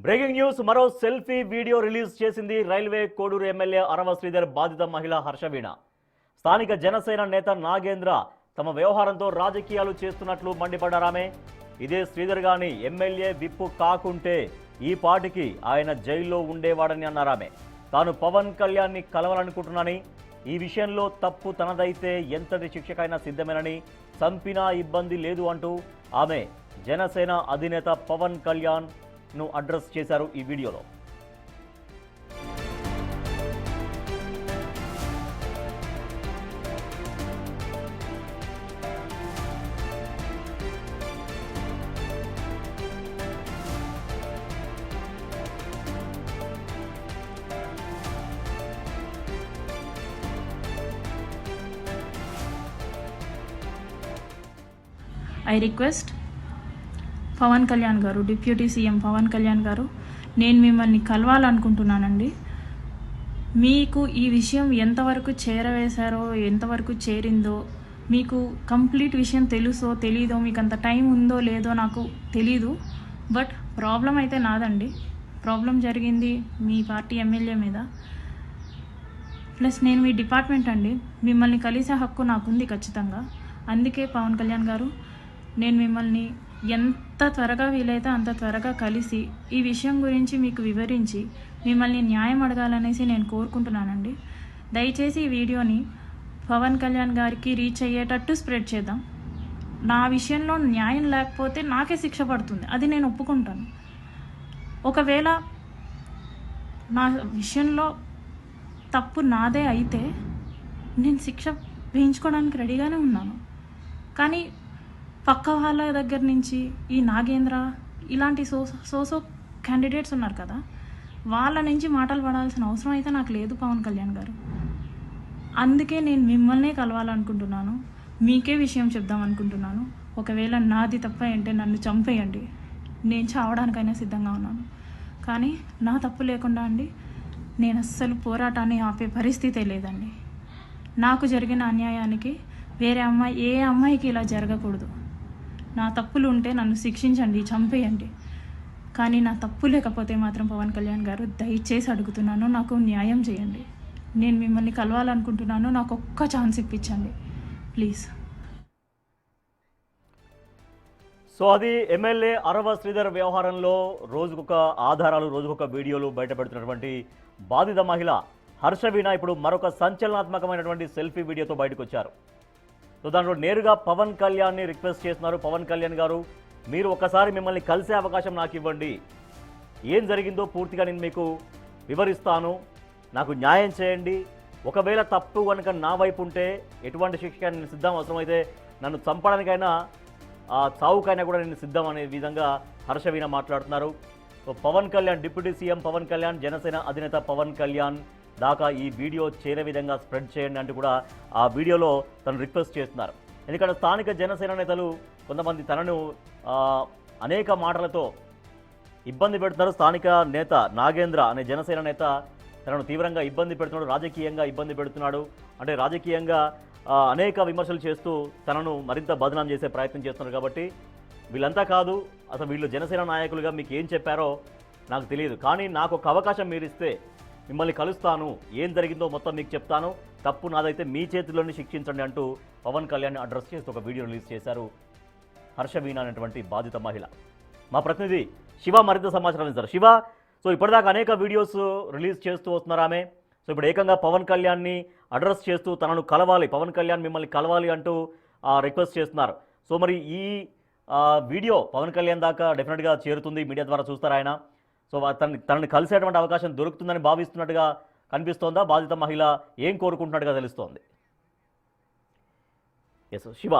Breaking news మరో selfie video release చేసింది railway Koduru MLA Arava Sridhar బాధిత మహిళ హర్షవీణ. స్థానిక జనసేన నేత నాగేంద్ర తమ వ్యవహారంతో రాజకీయాలు చేస్తున్నట్లు మండిపడ్డారామె. ఇదే శ్రీధర్ గాని ఎమ్మెల్యే విప్పు కాకుంటే ఈ పాటికి ఆయన జైల్లో ఉండేవాడని అన్నారామె. తాను పవన్ కళ్యాణ్ని కలవాలనుకుంటున్నానని, ఈ విషయంలో తప్పు తనదైతే ఎంతటి శిక్షకైనా సిద్ధమేనని, చంపినా ఇబ్బంది లేదు అంటూ ఆమె జనసేన అధినేత పవన్ కళ్యాణ్ ను అడ్రస్ చేశారు ఈ వీడియోలో. I request పవన్ కళ్యాణ్ గారు, డిప్యూటీ సీఎం పవన్ కళ్యాణ్ గారు, నేను మిమ్మల్ని కలవాలనుకుంటున్నానండి. మీకు ఈ విషయం ఎంతవరకు చేరవేశారో, ఎంతవరకు చేరిందో, మీకు కంప్లీట్ విషయం తెలుసో తెలీదో, మీకు అంత టైం ఉందో లేదో నాకు తెలీదు. బట్ ప్రాబ్లం అయితే నాదండి. ప్రాబ్లం జరిగింది మీ పార్టీ ఎమ్మెల్యే మీద. ప్లస్ నేను మీ డిపార్ట్మెంట్ అండి. మిమ్మల్ని కలిసే హక్కు నాకుంది ఖచ్చితంగా. అందుకే పవన్ కళ్యాణ్ గారు, నేను మిమ్మల్ని ఎంత త్వరగా వీలైతే అంత త్వరగా కలిసి ఈ విషయం గురించి మీకు వివరించి మిమ్మల్ని న్యాయం అడగాలనేసి నేను కోరుకుంటున్నానండి. దయచేసి ఈ వీడియోని పవన్ కళ్యాణ్ గారికి రీచ్ అయ్యేటట్టు స్ప్రెడ్ చేద్దాం. నా విషయంలో న్యాయం లేకపోతే నాకే శిక్ష పడుతుంది, అది నేను ఒప్పుకుంటాను. ఒకవేళ నా విషయంలో తప్పు నాదే అయితే నేను శిక్ష వేయించుకోవడానికి రెడీగానే ఉన్నాను. కానీ పక్క వాళ్ళ దగ్గర నుంచి ఈ నాగేంద్ర ఇలాంటి సోసో క్యాండిడేట్స్ ఉన్నారు కదా, వాళ్ళ నుంచి మాటలు పడాల్సిన అవసరం అయితే నాకు లేదు పవన్ కళ్యాణ్ గారు. అందుకే నేను మిమ్మల్నే కలవాలనుకుంటున్నాను, మీకే విషయం చెప్దాం అనుకుంటున్నాను. ఒకవేళ నాది తప్ప అంటే నన్ను చంపేయండి, నేను చావడానికైనా సిద్ధంగా ఉన్నాను. కానీ నా తప్పు లేకుండా అండి నేను అస్సలు పోరాటాన్ని ఆపే పరిస్థితే లేదండి. నాకు జరిగిన అన్యాయానికి వేరే అమ్మాయి, ఏ అమ్మాయికి ఇలా జరగకూడదు. నా తప్పులు ఉంటే నన్ను శిక్షించండి, చంపేయండి. కానీ నా తప్పు లేకపోతే మాత్రం పవన్ కళ్యాణ్ గారు దయచేసి అడుగుతున్నాను, నాకు న్యాయం చేయండి. నేను మిమ్మల్ని కలవాలనుకుంటున్నాను, నాకు ఒక్క ఛాన్స్ ఇప్పించండి ప్లీజ్. సో అది ఎమ్మెల్యే అరవ శ్రీధర్ వ్యవహారంలో రోజుకొక ఆధారాలు, రోజుకొక వీడియోలు బయటపెడుతున్నటువంటి బాధిత మహిళ హర్షవీణ ఇప్పుడు మరొక సంచలనాత్మకమైనటువంటి సెల్ఫీ వీడియోతో బయటకు వచ్చారు. సో దాంట్లో నేరుగా పవన్ కళ్యాణ్ని రిక్వెస్ట్ చేస్తున్నారు. పవన్ కళ్యాణ్ గారు, మీరు ఒకసారి మిమ్మల్ని కలిసే అవకాశం నాకు ఇవ్వండి, ఏం జరిగిందో పూర్తిగా నేను మీకు వివరిస్తాను, నాకు న్యాయం చేయండి. ఒకవేళ తప్పు కనుక నా వైపు ఉంటే ఎటువంటి శిక్షగా నేను సిద్ధం, అవసరమైతే నన్ను చంపడానికైనా చావుకైనా కూడా నేను సిద్ధం అనే విధంగా హర్షవీణ మాట్లాడుతున్నారు. So Pawan Kalyan, deputy CM Pawan Kalyan, Janasena అధినేత పవన్ కళ్యాణ్ దాకా ఈ వీడియో చేరే విధంగా స్ప్రెడ్ చేయండి అంటూ కూడా ఆ వీడియోలో తను రిక్వెస్ట్ చేస్తున్నారు. ఎందుకంటే స్థానిక జనసేన నేతలు కొంతమంది తనను అనేక మాటలతో ఇబ్బంది పెడుతున్నారు. స్థానిక నేత నాగేంద్ర అనే జనసేన నేత తనను తీవ్రంగా ఇబ్బంది పెడుతున్నాడు, రాజకీయంగా ఇబ్బంది పెడుతున్నాడు. అంటే రాజకీయంగా అనేక విమర్శలు చేస్తూ తనను మరింత బదనాం చేసే ప్రయత్నం చేస్తున్నారు. కాబట్టి వీళ్ళంతా కాదు, అసలు వీళ్ళు జనసేన నాయకులుగా మీకు ఏం చెప్పారో నాకు తెలియదు, కానీ నాకు ఒక అవకాశం మీరు ఇస్తే మిమ్మల్ని కలుస్తాను, ఏం జరిగిందో మొత్తం మీకు చెప్తాను, తప్పు నాదైతే మీ చేతిలోనే శిక్షించండి అంటూ పవన్ కళ్యాణ్ అడ్రస్ చేస్తూ ఒక వీడియో రిలీజ్ చేశారు హర్షవీణ అనేటువంటి బాధిత మహిళ. మా ప్రతినిధి శివ మరింత సమాచారం ఇస్తారు. శివ, సో ఇప్పటిదాకా అనేక వీడియోస్ రిలీజ్ చేస్తూ వస్తున్నారు ఆమె. సో ఇప్పుడు ఏకంగా పవన్ కళ్యాణ్ని అడ్రస్ చేస్తూ తనను కలవాలి, పవన్ కళ్యాణ్ మిమ్మల్ని కలవాలి అంటూ రిక్వెస్ట్ చేస్తున్నారు. సో మరి ఈ వీడియో పవన్ కళ్యాణ్ దాకా డెఫినెట్గా చేరుతుంది, మీడియా ద్వారా చూస్తారు ఆయన. సో తనని కలిసేటువంటి అవకాశం దొరుకుతుందని భావిస్తున్నట్టుగా కనిపిస్తోందా? బాధిత మహిళ ఏం కోరుకుంటున్నట్టుగా తెలుస్తోంది? ఎస్, శివ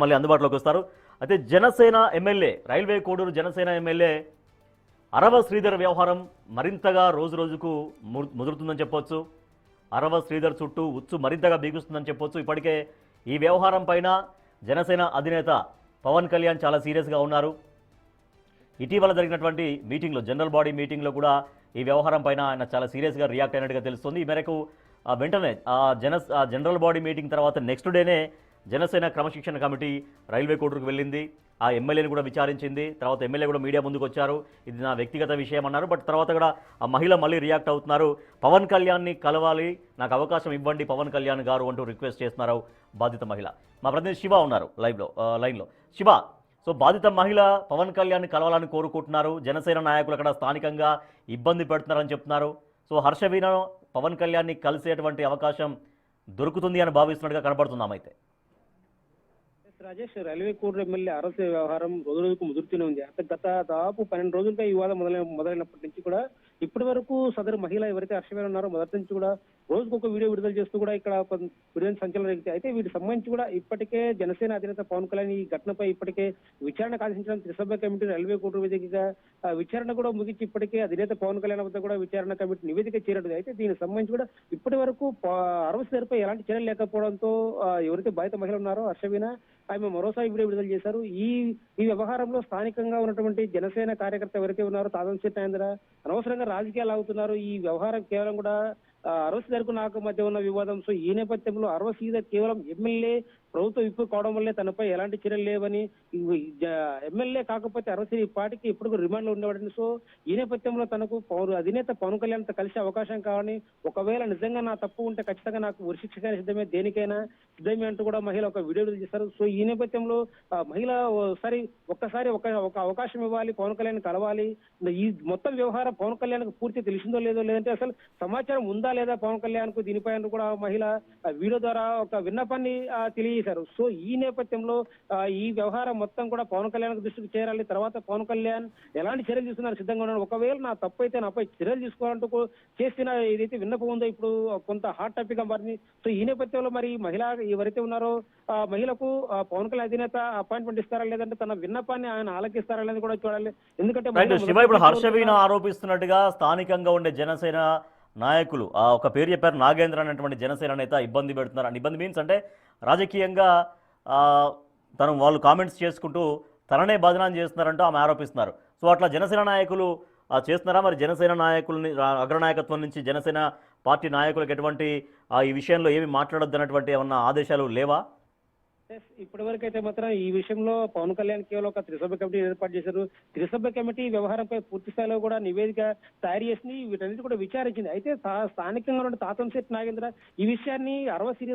మళ్ళీ అందుబాటులోకి వస్తారు. అయితే Janasena MLA, railway Koduru Janasena MLA Arava Sridhar వ్యవహారం మరింతగా రోజు రోజుకు ముదురుతుందని చెప్పొచ్చు. అరవ శ్రీధర్ చుట్టూ ఉచ్చు మరింతగా బిగుస్తుందని చెప్పొచ్చు. ఇప్పటికే ఈ వ్యవహారం పైన జనసేన అధినేత పవన్ కళ్యాణ్ చాలా సీరియస్గా ఉన్నారు. ఇటీవల జరిగినటువంటి మీటింగ్లో, జనరల్ బాడీ మీటింగ్లో కూడా ఈ వ్యవహారం పైన ఆయన చాలా సీరియస్గా రియాక్ట్ అయినట్టుగా తెలుస్తుంది. ఈ మేరకు వెంటనే జనరల్ బాడీ మీటింగ్ తర్వాత నెక్స్ట్ డేనే జనసేన క్రమశిక్షణ కమిటీ రైల్వే కోర్టుకు వెళ్ళింది, ఆ ఎమ్మెల్యేని కూడా విచారించింది. తర్వాత ఎమ్మెల్యే కూడా మీడియా ముందుకు వచ్చారు, ఇది నా వ్యక్తిగత విషయం అన్నారు. బట్ తర్వాత కూడా ఆ మహిళ మళ్ళీ రియాక్ట్ అవుతున్నారు. పవన్ కళ్యాణ్ని కలవాలి, నాకు అవకాశం ఇవ్వండి పవన్ కళ్యాణ్ గారు అంటూ రిక్వెస్ట్ చేస్తున్నారు బాధిత మహిళ. మా ప్రతినిధి శివ ఉన్నారు లైన్లో. శివ, సో బాధిత మహిళ పవన్ కళ్యాణ్ని కలవాలని కోరుకుంటున్నారు. జనసేన నాయకులు అక్కడ స్థానికంగా ఇబ్బంది పెడుతున్నారని చెప్తున్నారు. సో హర్షవీణ పవన్ కళ్యాణ్ని కలిసేటువంటి అవకాశం దొరుకుతుంది అని భావిస్తున్నట్టుగా కనబడుతున్నామైతే. Rajesh, railway court MLA arrest వ్యవహారం రోజు రోజుకు ముదురుతూనే ఉంది. గత దాదాపు 12 రోజులుగా ఈ వివాదం మొదలైనప్పటి నుంచి కూడా ఇప్పటి వరకు సదరు మహిళ ఎవరైతే హర్షవీణ ఉన్నారో మొదటి నుంచి కూడా రోజుకు ఒక వీడియో విడుదల చేస్తూ కూడా ఇక్కడ విడుదల సంచలనం రేగితే. అయితే వీటికి సంబంధించి కూడా ఇప్పటికే జనసేన అధినేత పవన్ కళ్యాణ్ ఈ ఘటనపై ఇప్పటికే విచారణకు ఆదేశించిన త్రిసభ్య కమిటీ రైల్వే కోర్టు వేదికగా విచారణ కూడా ముగించి ఇప్పటికే అధినేత పవన్ కళ్యాణ్ వద్ద కూడా విచారణ కమిటీ నివేదిక చేరదు. అయితే దీనికి సంబంధించి కూడా ఇప్పటి వరకు అరెస్టులపై ఎలాంటి చర్యలు లేకపోవడంతో ఎవరైతే బాధిత మహిళ ఉన్నారో హర్షవీణ ఆమె మరోసారి వీడియో విడుదల చేశారు. ఈ వ్యవహారంలో స్థానికంగా ఉన్నటువంటి జనసేన కార్యకర్త ఎవరైతే ఉన్నారో తాతంశెట్టి నాగేంద్ర అనవసరంగా రాజకీయాలు అవుతున్నారు, ఈ వ్యవహారం కేవలం కూడా అరవస్ గారికి నాకు మధ్య ఉన్న వివాదం. సో ఈ నేపథ్యంలో అరవస్ కేవలం ఎమ్మెల్యే ప్రభుత్వ విప్పు కావడం వల్లే తనపై ఎలాంటి చర్యలు లేవని, ఎమ్మెల్యే కాకపోతే అరవస్ ఈ పార్టీకి ఇప్పుడు రిమాండ్ లో ఉండేవాడిని. సో ఈ నేపథ్యంలో తనకు అధినేత పవన్ కళ్యాణ్ కలిసే అవకాశం కావాలని, ఒకవేళ నిజంగా నా తప్పు ఉంటే ఖచ్చితంగా నాకు ఉరిశిక్షగా సిద్ధమే, దేనికైనా సిద్ధమే అంటూ కూడా మహిళ ఒక వీడియో చేశారు. సో ఈ నేపథ్యంలో మహిళ ఒక్కసారి ఒక అవకాశం ఇవ్వాలి, పవన్ కళ్యాణ్ కలవాలి. ఈ మొత్తం వ్యవహారం పవన్ కళ్యాణ్ పూర్తి తెలిసిందో లేదో, లేదంటే అసలు సమాచారం ఉందా లేదా పవన్ కళ్యాణ్ కు, దీనిపై కూడా మహిళ వీడియో ద్వారా ఒక విన్నపాన్ని తెలియజేశారు. సో ఈ నేపథ్యంలో ఈ వ్యవహారం మొత్తం కూడా పవన్ కళ్యాణ్ దృష్టికి చేరాలి. తర్వాత పవన్ కళ్యాణ్ ఎలాంటి చర్యలు తీసుకున్నారు సిద్ధంగా ఉన్నారు, ఒకవేళ నా తప్పు అయితే నాపై చర్యలు తీసుకోవాలంటూ చేసిన ఏదైతే విన్నపం ఉందో ఇప్పుడు కొంత హాట్ టాపిక్ గా మారింది. సో ఈ నేపథ్యంలో మరి మహిళ ఎవరైతే ఉన్నారో ఆ మహిళకు పవన్ కళ్యాణ్ అధినేత అపాయింట్మెంట్ ఇస్తారా, లేదంటే తన విన్నపాన్ని ఆయన ఆలకిస్తారా అనేది కూడా చూడాలి. ఎందుకంటే శివ, ఇప్పుడు హర్షవీణ ఆరోపిస్తున్నట్టుగా స్థానికంగా ఉండే జనసేన నాయకులు ఒక పేరు చెప్పారు, నాగేంద్ర అనేటువంటి జనసేన నేత ఇబ్బంది పెడుతున్నారు అని. ఇబ్బంది మీన్స్ అంటే రాజకీయంగా వాళ్ళు కామెంట్స్ చేసుకుంటూ తననే బదనాం చేస్తున్నారంటూ ఆమె ఆరోపిస్తున్నారు. సో అట్లా జనసేన నాయకులు చేస్తున్నారా? మరి జనసేన నాయకులని అగ్రనాయకత్వం నుంచి జనసేన పార్టీ నాయకులకు ఎటువంటి ఈ విషయంలో ఏమి మాట్లాడొద్దు అన్నటువంటి ఏమన్నా ఆదేశాలు లేవా? ఇప్పటి వరకు అయితే మాత్రం ఈ విషయంలో పవన్ కళ్యాణ్ కేవలం ఒక త్రిసభ్య కమిటీ ఏర్పాటు చేశారు. త్రిసభ్య కమిటీ వ్యవహారంపై పూర్తి స్థాయిలో కూడా నివేదిక తయారు చేసింది, వీటన్నిటి కూడా విచారించింది. అయితే స్థానికంగా ఉన్న తాతంశెట్టి నాగేంద్ర ఈ విషయాన్ని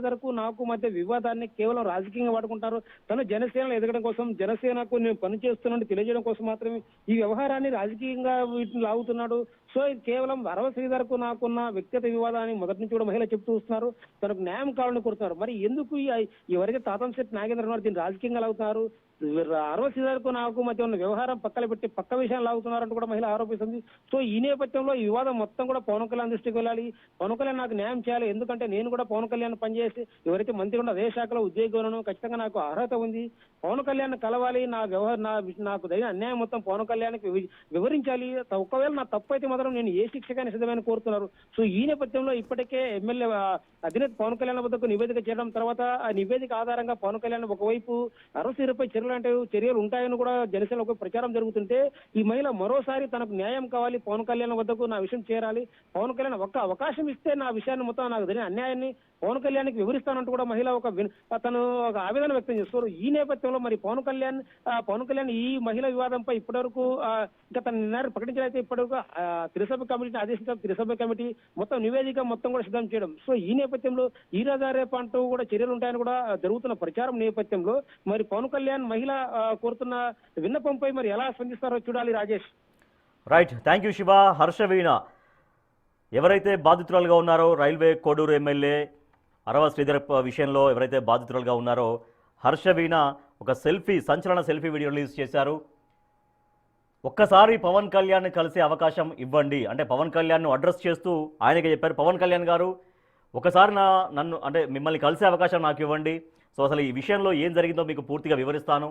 వరకు నాకు మధ్య వివాదాన్ని కేవలం రాజకీయంగా వాడుకుంటారు, తను జనసేనలో ఎదగడం కోసం, జనసేనకు నేను పనిచేస్తున్నాను తెలియజేయడం కోసం మాత్రమే ఈ వ్యవహారాన్ని రాజకీయంగా వీటిని లాగుతున్నాడు. సో ఇది కేవలం వరకు నాకున్న వ్యక్తిగత వివాదాన్ని మొదటి నుంచి కూడా మహిళ చెప్తూ వస్తున్నారు, తనకు న్యాయం కావాలని కోరుతున్నారు. మరి ఎందుకు ఎవరైతే తాతంశెట్టి నాగేంద్ర ఉన్నారు దీన్ని రాజకీయంగా లాగుతున్నారు, వరకు నాకు మధ్య ఉన్న వ్యవహారం పక్కన పెట్టి పక్క విషయాలు లాగుతున్నారంటూ కూడా మహిళ ఆరోపిస్తుంది. సో ఈ నేపథ్యంలో ఈ వివాదం మొత్తం కూడా పవన్ కళ్యాణ్ దృష్టికి వెళ్ళాలి, పవన్ కళ్యాణ్ నాకు న్యాయం చేయాలి. ఎందుకంటే నేను కూడా పవన్ కళ్యాణ్ పనిచేసి ఎవరైతే మంత్రి కూడా అదే శాఖలో ఉద్యోగం ఖచ్చితంగా నాకు అర్హత ఉంది, పవన్ కళ్యాణ్ కలవాలి, నాకు జరిగిన అన్యాయం మొత్తం పవన్ కళ్యాణ్కి వివరించాలి, ఒకవేళ నా తప్పు అయితే మాత్రం నేను ఏ శిక్షగానే సిద్ధమని కోరుతున్నారు. సో ఈ నేపథ్యంలో ఇప్పటికే ఎమ్మెల్యే అధినేత పవన్ కళ్యాణ్ వద్దకు నివేదిక చేయడం, తర్వాత ఆ నివేదిక ఆధారంగా పవన్ కళ్యాణ్ ఒకవైపు అరవసీపై చర్యలు ఉంటాయని కూడా జనసేన ఒక ప్రచారం జరుగుతుంటే, ఈ మహిళ మరోసారి తనకు న్యాయం కావాలి, పవన్ కళ్యాణ్ వద్దకు నా విషయం చేరాలి, పవన్ కళ్యాణ్ ఒక్క అవకాశం ఇస్తే నా విషయాన్ని మొత్తం నాకు జరిగిన అన్యాయాన్ని పవన్ కళ్యాణ్కి వివరిస్తానంటూ కూడా మహిళ తను ఒక ఆవేదన వ్యక్తం చేస్తారు. ఈ నేపథ్యంలో మరి పవన్ కళ్యాణ్ ఈ మహిళ వివాదంపై ఇప్పటివరకు ఇంకా తన నిర్ణయాన్ని ప్రకటించాలైతే ఇప్పటివరకు త్రిసభ్య కమిటీని ఆదేశించారు. త్రిసభ్య కమిటీ మొత్తం నివేదిక మొత్తం కూడా సిద్ధం చేయడం. సో ఈ నేపథ్యంలో ఈ రోజు రేపు అంటూ కూడా చర్యలు ఉంటాయని కూడా జరుగుతున్న ప్రచారం నేపథ్యంలో మరి పవన్ కళ్యాణ్ మహిళ కోరుతున్న విన్నపంపై మరి ఎలా స్పందిస్తారో చూడాలి. Rajesh, right, thank you Shiva. Harshaveena ఎవరైతే బాధితురాలుగా ఉన్నారో, రైల్వే కోడూరు ఎమ్మెల్యే అరవ శ్రీధర్ విషయంలో ఎవరైతే బాధితురాలుగా ఉన్నారో హర్షవీణ ఒక సంచలన సెల్ఫీ వీడియో రిలీజ్ చేశారు. ఒక్కసారి పవన్ కళ్యాణ్ కలిసే అవకాశం ఇవ్వండి అంటే పవన్ కళ్యాణ్ను అడ్రస్ చేస్తూ ఆయనకే చెప్పారు, పవన్ కళ్యాణ్ గారు ఒకసారి నన్ను అంటే మిమ్మల్ని కలిసే అవకాశం నాకు ఇవ్వండి, సో అసలు ఈ విషయంలో ఏం జరిగిందో మీకు పూర్తిగా వివరిస్తాను,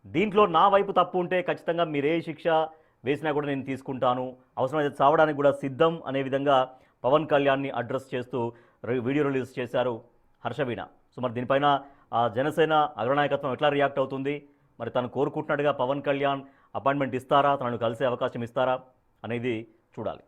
దీంట్లో నా వైపు తప్పు ఉంటే ఖచ్చితంగా మీరు ఏ శిక్ష వేసినా కూడా నేను తీసుకుంటాను, అవసరమైతే చావడానికి కూడా సిద్ధం అనే విధంగా పవన్ కళ్యాణ్ని అడ్రస్ చేస్తూ వీడియో రిలీజ్ చేశారు హర్షవీణ. సో మరి దీనిపైన జనసేన అగ్రనాయకత్వం ఎట్లా రియాక్ట్ అవుతుంది, మరి తను కోరుకుంటున్నట్టుగా పవన్ కళ్యాణ్ అపాయింట్మెంట్ ఇస్తారా, తనను కలిసే అవకాశం ఇస్తారా అనేది చూడాలి.